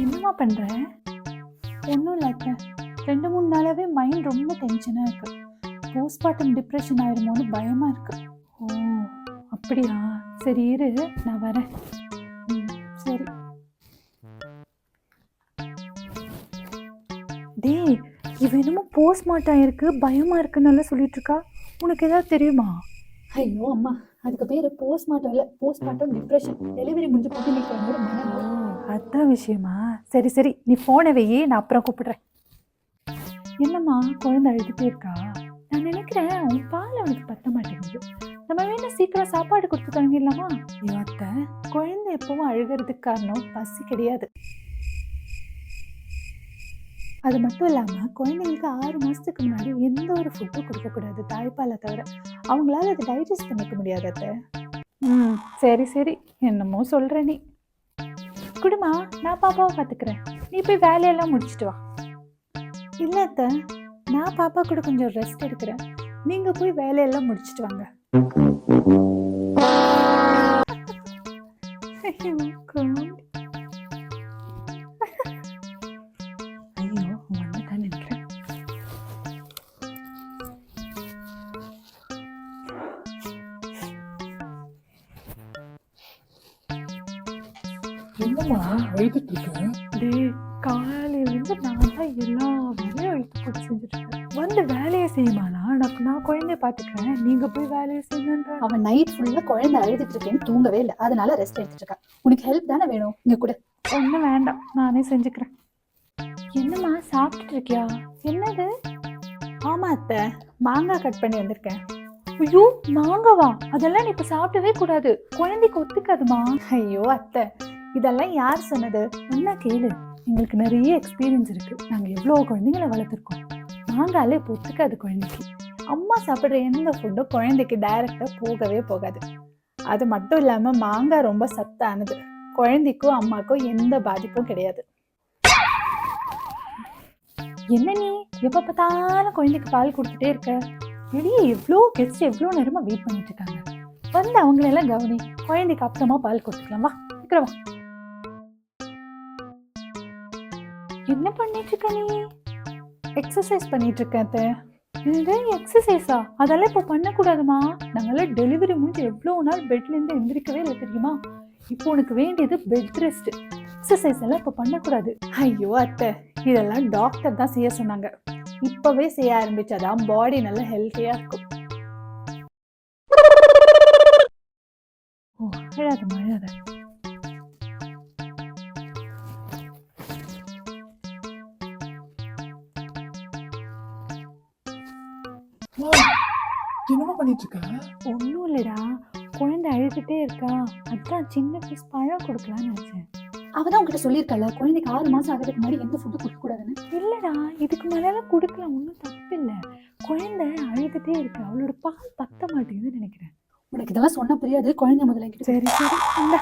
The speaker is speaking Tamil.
என்னம்மா பண்ற? ஒன்றும் இல்லை அத்தை. 2-3 நாளாவே மைண்ட் ரொம்ப டென்ஷனாக இருக்கு. போஸ்ட்மார்ட்டம் டிப்ரெஷன் ஆயிருமோன்னு பயமா இருக்கு. ஓ அப்படியா? சரி இரு, நான் வரேன். சரி. டேய், இவ என்னமோ போஸ்ட்மார்ட்டம் ஆயிருக்கு பயமா இருக்குன்னு சொல்லிட்டு இருக்கா. உனக்கு ஏதாவது தெரியுமா? ஐயோ அம்மா, அதுக்கு பேரு போஸ்ட்மார்ட்டம் இல்லை, போஸ்ட்மார்ட்டம் டிப்ரெஷன். டெலிவரி முடிஞ்சு போட்டு நிற்கிற ஒரு மனம். அதான் விஷயமா? சரி சரி, நீ போனை வையே, நான் அப்புறம் கூப்பிடுறேன். என்னம்மா குழந்தை அழுதுட்டே இருக்கா? நான் நினைக்கிறேன் உன் பால் அவனுக்கு பத்த மாட்டேங்குது. நம்ம வேணா சீக்கிரம் சாப்பாடு கொடுத்து தங்கிடலாமா? அத்தை, குழந்தை எப்பவும் அழுகிறதுக்கு காரணம் பசி கிடையாது. அது மட்டும் இல்லாம குழந்தைங்களுக்கு 6 மாசத்துக்கு முன்னாடி எந்த ஒரு ஃபுட்டும் கொடுக்கக்கூடாது, தாய்ப்பாலை தவிர. அவங்களால அதை டைஜஸ்ட் பண்ணிக்க முடியாது அத்தை. சரி சரி, என்னமோ சொல்ற நீ. குடுமா, நான் பாப்பாவை பார்த்துக்கிறேன். நீ போய் வேலையெல்லாம் முடிச்சுட்டு வா. இல்ல அத்தை, நான் பாப்பா கூட கொஞ்சம் ரெஸ்ட் எடுக்கிறேன். நீங்க போய் வேலையெல்லாம் முடிச்சுட்டு வாங்க. ஐயோ வந்துட்டான்னு நினைக்கிறேன். என்னம்மா அழுதுட்டு இருக்க? காலையிலேருந்து நான் தான் எல்லா வேலையும் அழுத்து போட்டு செஞ்சுட்டு இருக்கேன். வந்து வேலையை செய்யுமானா? நான் குழந்தைய பார்த்துக்கிறேன், நீங்க போய் வேலையை செய்யுங்கன்ற. அவன் நைட் ஃபுல்லா குழந்தை அழுதுட்டு இருக்கேன்னு தூங்கவே இல்லை, அதனால ரெஸ்ட் எடுத்துட்டு இருக்கான். உனக்கு ஹெல்ப் தானே வேணும், இங்க கூட. ஒன்றும் வேண்டாம், நானே செஞ்சுக்கிறேன். என்னம்மா சாப்பிட்டுட்டு இருக்கியா? என்னது? ஆமா அத்தை, மாங்காய் கட் பண்ணி வந்திருக்கேன். ஐயோ மாங்காவா? அதெல்லாம் நீ இப்ப சாப்பிடவே கூடாது, குழந்தைக்கு ஒத்துக்காதுமா. ஐயோ அத்தை, இதெல்லாம் யார் சொன்னது? என்ன கேளு, எங்களுக்கு நிறைய எக்ஸ்பீரியன்ஸ் இருக்கு. நாங்க எவ்வளவு குழந்தைங்களை வளர்த்துருக்கோம். மாங்காலே இப்போ ஒத்துக்காது குழந்தைக்கு. அம்மா சாப்பிட்ற எந்த ஃபுட்டும் குழந்தைக்கு டைரக்டா போகவே போகாது. அது மட்டும் இல்லாம மாங்காய் ரொம்ப சத்தானது. குழந்தைக்கும் அம்மாக்கும் எந்த பாதிப்பும் கிடையாது. என்ன நீ எப்ப பார்த்தாலும் குழந்தைக்கு பால் கொடுத்துட்டே இருக்க? வெளியே எவ்வளோ கெஸ்ட் எவ்வளோ நேரமா வெயிட் பண்ணிட்டு இருக்காங்க. வந்து அவங்களெல்லாம் கவனி, குழந்தைக்கு அப்புறமா பால் கொடுத்துக்கலாம். வா சீக்கிரம் வா. என்ன பண்ணிட்டு இருக்க நீ? எக்ஸசைஸ் பண்ணிட்டு இருக்கேன். இது எக்ஸசைஸா? அதெல்லாம் இப்போ பண்ணக்கூடாதுமா. நாங்களாம் டெலிவரி முடிஞ்சு எவ்வளோ நாள் பெட்ல இருந்து எந்திரிக்கவே இல்லை தெரியுமா? இப்போ உனக்கு வேண்டியது பெட் ரெஸ்ட். எக்ஸசைஸ் எல்லாம் இப்போ பண்ணக்கூடாது. ஐயோ அத்தை, இதெல்லாம் டாக்டர் தான் செய்ய சொன்னாங்க. இப்பவே செய்ய ஆரம்பிச்சாதான் பாடி நல்லா ஹெல்த்தியா இருக்கும். ஓ அழாத மழாத. என்னமா பண்ணிட்டு இருக்க? ஒன்றும் இல்லைடா, குழந்தை அழுதுட்டே இருக்கா, அதான் சின்ன பீஸ் பழம் கொடுக்கலான்னு நினைச்சேன். அவதான் உங்ககிட்ட சொல்லியிருக்கல, குழந்தைக்கு 6 மாசம் ஆகிறதுக்கு முன்னாடி எந்த ஃபுட்டு கொடுக்க கூடாதுன்னு. இல்லடா, இதுக்கு மேலாம் கொடுக்கலாம், ஒன்றும் தப்பு இல்லை. குழந்தை அழுதுட்டே இருக்கு, அவளோட பால் பத்த மாட்டேங்குதுன்னு நினைக்கிறேன். உனக்கு இதெல்லாம் சொன்னா புரியாது, குழந்தை முதல்ல. சரி சரி, இல்ல